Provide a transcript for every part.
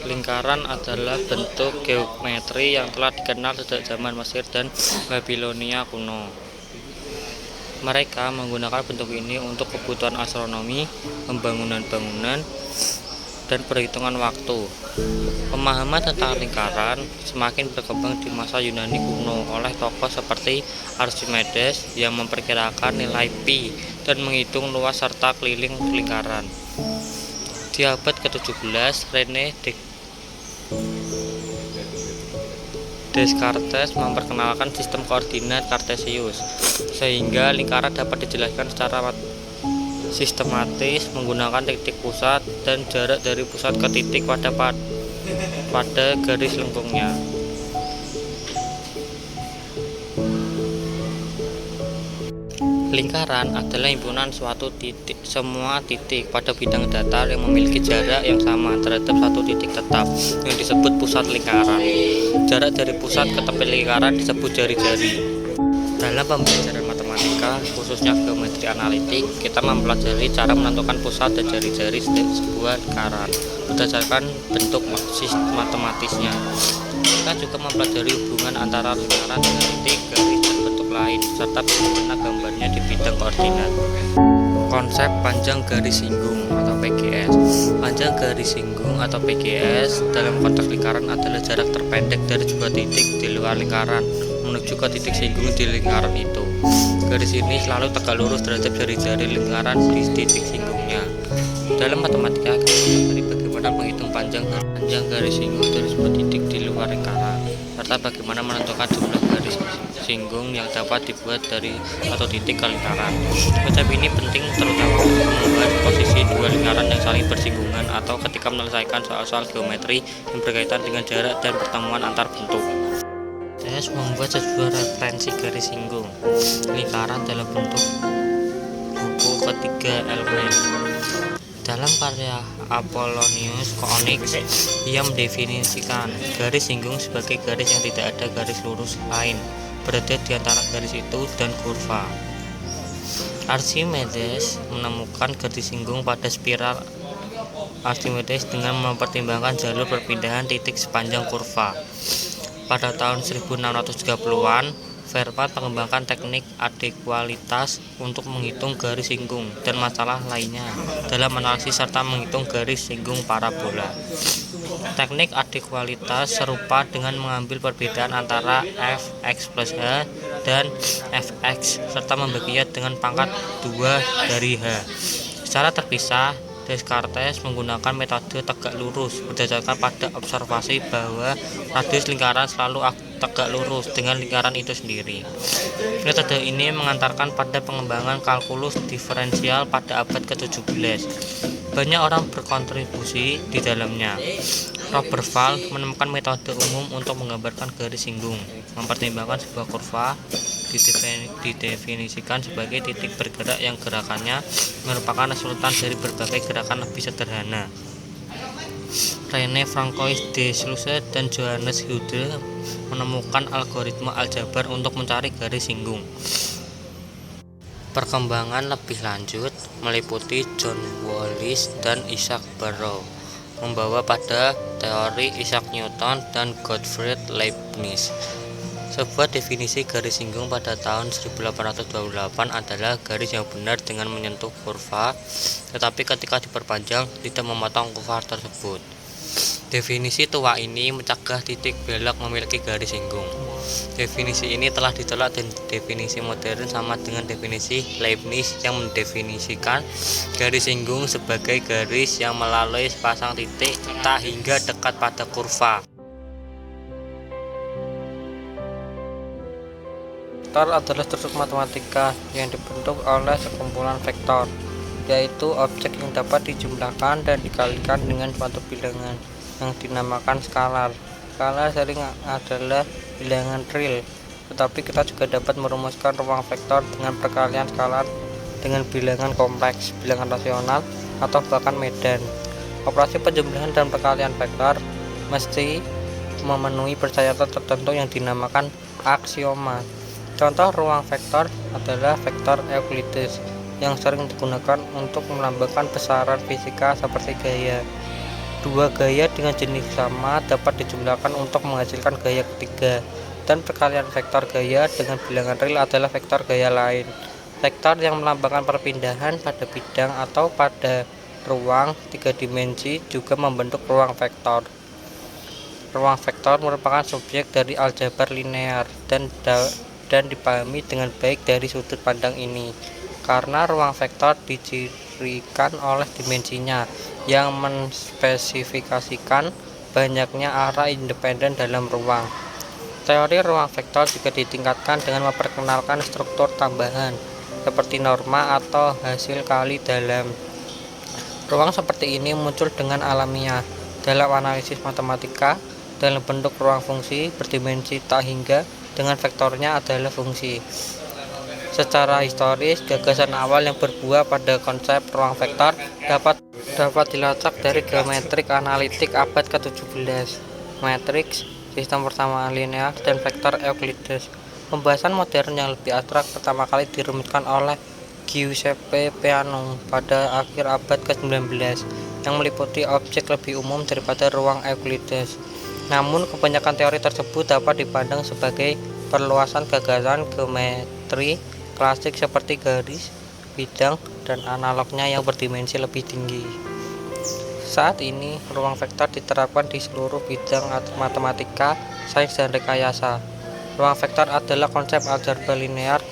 Lingkaran adalah bentuk geometri yang telah dikenal sejak zaman Mesir dan Babilonia kuno. Mereka menggunakan bentuk ini untuk kebutuhan astronomi, pembangunan bangunan, dan perhitungan waktu. Pemahaman tentang lingkaran semakin berkembang di masa Yunani kuno oleh tokoh seperti Archimedes yang memperkirakan nilai pi dan menghitung luas serta keliling lingkaran. Di abad ke-17, René Descartes memperkenalkan sistem koordinat Kartesius, sehingga lingkaran dapat dijelaskan secara sistematis menggunakan titik pusat dan jarak dari pusat ke titik pada garis lengkungnya. Lingkaran adalah himpunan semua titik pada bidang datar yang memiliki jarak yang sama terhadap satu titik tetap yang disebut pusat lingkaran. Jarak dari pusat ke tepi lingkaran disebut jari-jari. Dalam pembelajaran matematika, khususnya geometri analitik, kita mempelajari cara menentukan pusat dan jari-jari sebuah lingkaran berdasarkan bentuk matematisnya. Kita juga mempelajari hubungan antara lingkaran dengan titik, garis, dan bentuk lain, serta bagaimana gambarnya di bidang koordinat. Konsep panjang garis singgung atau PGS. Panjang garis singgung atau PGS dalam konteks lingkaran adalah jarak terpendek dari sebuah titik di luar lingkaran menuju ke titik singgung di lingkaran itu. Garis ini selalu tegak lurus terhadap jari-jari lingkaran di titik singgungnya. Dalam matematika, kita mempelajari bagaimana menghitung panjang garis singgung dari sebuah titik di luar lingkaran, serta bagaimana menentukan jumlah garis singgung yang dapat dibuat dari satu titik ke lingkaran. Konsep ini penting terutama untuk mengubah posisi dua lingkaran yang saling bersinggungan atau ketika menyelesaikan soal-soal geometri yang berkaitan dengan jarak dan pertemuan antar bentuk. Saya membuat sebuah referensi garis singgung lingkaran dalam bentuk buku ketiga elemen. Dalam karya Apollonius Conics, ia mendefinisikan garis singgung sebagai garis yang tidak ada garis lurus lain berada di antara garis itu dan kurva. Archimedes menemukan garis singgung pada spiral Archimedes dengan mempertimbangkan jalur perpindahan titik sepanjang kurva. Pada tahun 1630-an, Fermat mengembangkan teknik adekualitas untuk menghitung garis singgung dan masalah lainnya dalam analisis serta menghitung garis singgung parabola. Teknik adekualitas serupa dengan mengambil perbedaan antara fx plus h dan fx serta membaginya dengan pangkat 2 dari h. Secara terpisah, Descartes menggunakan metode tegak lurus berdasarkan pada observasi bahwa radius lingkaran selalu tegak lurus dengan lingkaran itu sendiri. Metode ini mengantarkan pada pengembangan kalkulus diferensial pada abad ke-17. Banyak orang berkontribusi di dalamnya. Robert Val menemukan metode umum untuk menggambarkan garis singgung, mempertimbangkan sebuah kurva didefinisikan sebagai titik bergerak yang gerakannya merupakan resultan dari berbagai gerakan lebih sederhana. René Francois de Sluisdel dan Johannes Hudel menemukan algoritma aljabar untuk mencari garis singgung. Perkembangan lebih lanjut meliputi John Wallis dan Isaac Barrow, membawa pada teori Isaac Newton dan Gottfried Leibniz. Sebuah definisi garis singgung pada tahun 1828 adalah garis yang benar dengan menyentuh kurva, tetapi ketika diperpanjang tidak memotong kurva tersebut. Definisi tua ini mencegah titik belok memiliki garis singgung. Definisi ini telah ditolak dan definisi modern sama dengan definisi Leibniz yang mendefinisikan garis singgung sebagai garis yang melalui sepasang titik tak hingga dekat pada kurva. Vektor adalah struktur matematika yang dibentuk oleh sekumpulan vektor, yaitu objek yang dapat dijumlahkan dan dikalikan dengan suatu bilangan yang dinamakan skalar. Skalar sering adalah bilangan real, tetapi kita juga dapat merumuskan ruang vektor dengan perkalian skalar dengan bilangan kompleks, bilangan rasional, atau bahkan medan. Operasi penjumlahan dan perkalian vektor mesti memenuhi persyaratan tertentu yang dinamakan aksioma. Contoh ruang vektor adalah vektor Euclides yang sering digunakan untuk melambangkan besaran fisika seperti gaya. Dua gaya dengan jenis sama dapat dijumlahkan untuk menghasilkan gaya ketiga, dan perkalian vektor gaya dengan bilangan real adalah vektor gaya lain. Vektor yang melambangkan perpindahan pada bidang atau pada ruang tiga dimensi juga membentuk ruang vektor. Ruang vektor merupakan subjek dari aljabar linear dan dipahami dengan baik dari sudut pandang ini, karena ruang vektor dicirikan oleh dimensinya yang menspesifikasikan banyaknya arah independen dalam ruang. Teori ruang vektor juga ditingkatkan dengan memperkenalkan struktur tambahan seperti norma atau hasil kali dalam ruang. Seperti ini muncul dengan alamiah dalam analisis matematika dalam bentuk ruang fungsi berdimensi tak hingga dengan vektornya adalah fungsi. Secara historis, gagasan awal yang berbuah pada konsep ruang vektor dapat dilacak dari geometrik analitik abad ke-17, matriks, sistem persamaan linear, dan vektor Euclides. Pembahasan modern yang lebih abstrak pertama kali dirumuskan oleh Giuseppe Peano pada akhir abad ke-19 yang meliputi objek lebih umum daripada ruang Euclides. Namun, kebanyakan teori tersebut dapat dipandang sebagai perluasan gagasan geometri klasik seperti garis, bidang, dan analognya yang berdimensi lebih tinggi. Saat ini, ruang vektor diterapkan di seluruh bidang matematika, sains, dan rekayasa. Ruang vektor adalah konsep aljabar linear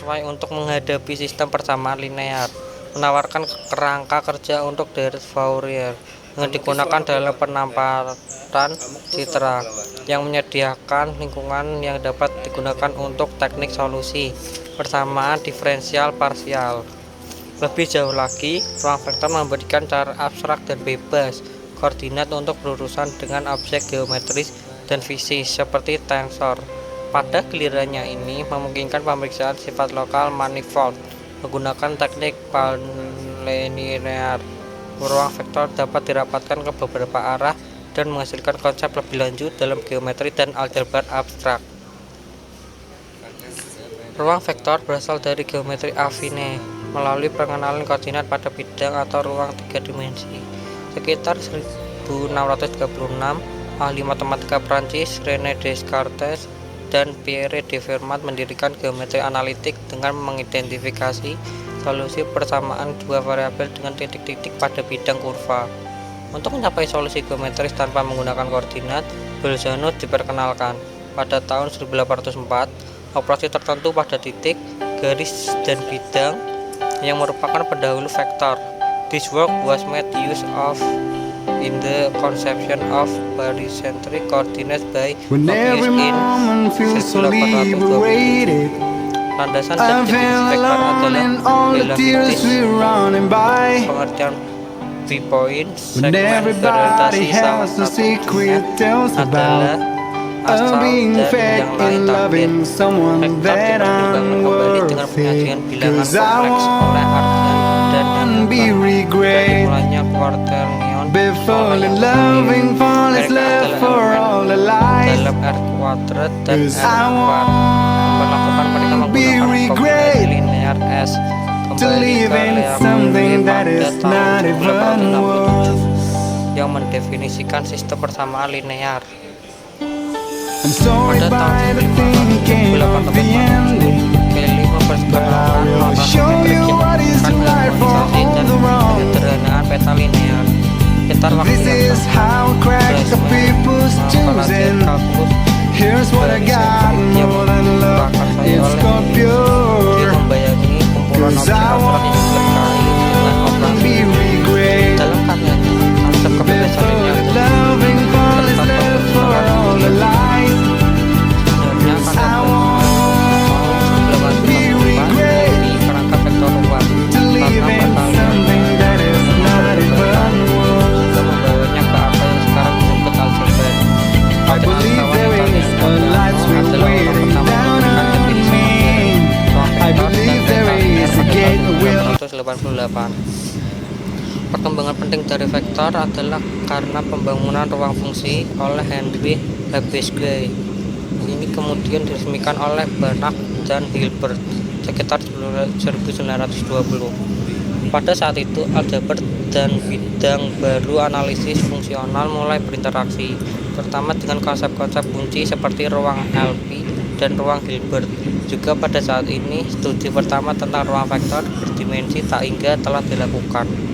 sesuai untuk menghadapi sistem persamaan linear, menawarkan kerangka kerja untuk dari Fourier yang digunakan dalam penamparan citra, yang menyediakan lingkungan yang dapat digunakan untuk teknik solusi persamaan diferensial parsial. Lebih jauh lagi, ruang vektor memberikan cara abstrak dan bebas koordinat untuk berurusan dengan objek geometris dan fisik seperti tensor. Pada gilirannya ini memungkinkan pemeriksaan sifat lokal manifold menggunakan teknik panlinear. Ruang vektor dapat dirapatkan ke beberapa arah dan menghasilkan konsep lebih lanjut dalam geometri dan aljabar abstrak. Ruang vektor berasal dari geometri affine melalui pengenalan koordinat pada bidang atau ruang tiga dimensi. Sekitar 1636, ahli matematika Prancis René Descartes dan Pierre de Fermat mendirikan geometri analitik dengan mengidentifikasi solusi persamaan dua variabel dengan titik-titik pada bidang kurva. Untuk mencapai solusi geometris tanpa menggunakan koordinat, Bolzano diperkenalkan. Pada tahun 1804, operasi tertentu pada titik, garis, dan bidang yang merupakan pendahulu vektor. This work was made use of in the conception of barycentric coordinates by Fabius in 1820. Landasan dan jenis vektor adalah velocities, pengertian b-point, segmen berorientasi salah satunya adalah asal dari yang lain tampil. Vektor dapat dibangun kembali dengan penyajian bilangan kompleks oleh Argand dan dari mulanya quaternion mereka adalah elemen dalam R kuadrat dan R kuadrat. Memperlakukan mereka menggunakan kombinasi linear S kembali ke Leibniz pada tahun 1867 yang mendefinisikan sistem persamaan linear. Pada tahun 1884, Kelly memperkenalkan notasi metrik yang mengharmonisasi dan penyederhanaan peta linear. Sekitar waktu yang sama, Boltzmann mempelajari kalkulus barycentric yang diprakarsai oleh dia membayangi kumpulan objek abstrak yang berkali dengan operasi. Dalam karyanya, konsep kebebasan linear Perkembangan penting dari vektor adalah karena pembangunan ruang fungsi oleh Henri Lebesgue. Ini kemudian diresmikan oleh Banach dan Hilbert sekitar 1920. Pada saat itu, aljabar dan bidang baru analisis fungsional mulai berinteraksi, terutama dengan konsep-konsep kunci seperti ruang LP dan ruang Hilbert. Juga pada saat ini, studi pertama tentang ruang vektor berdimensi tak hingga telah dilakukan.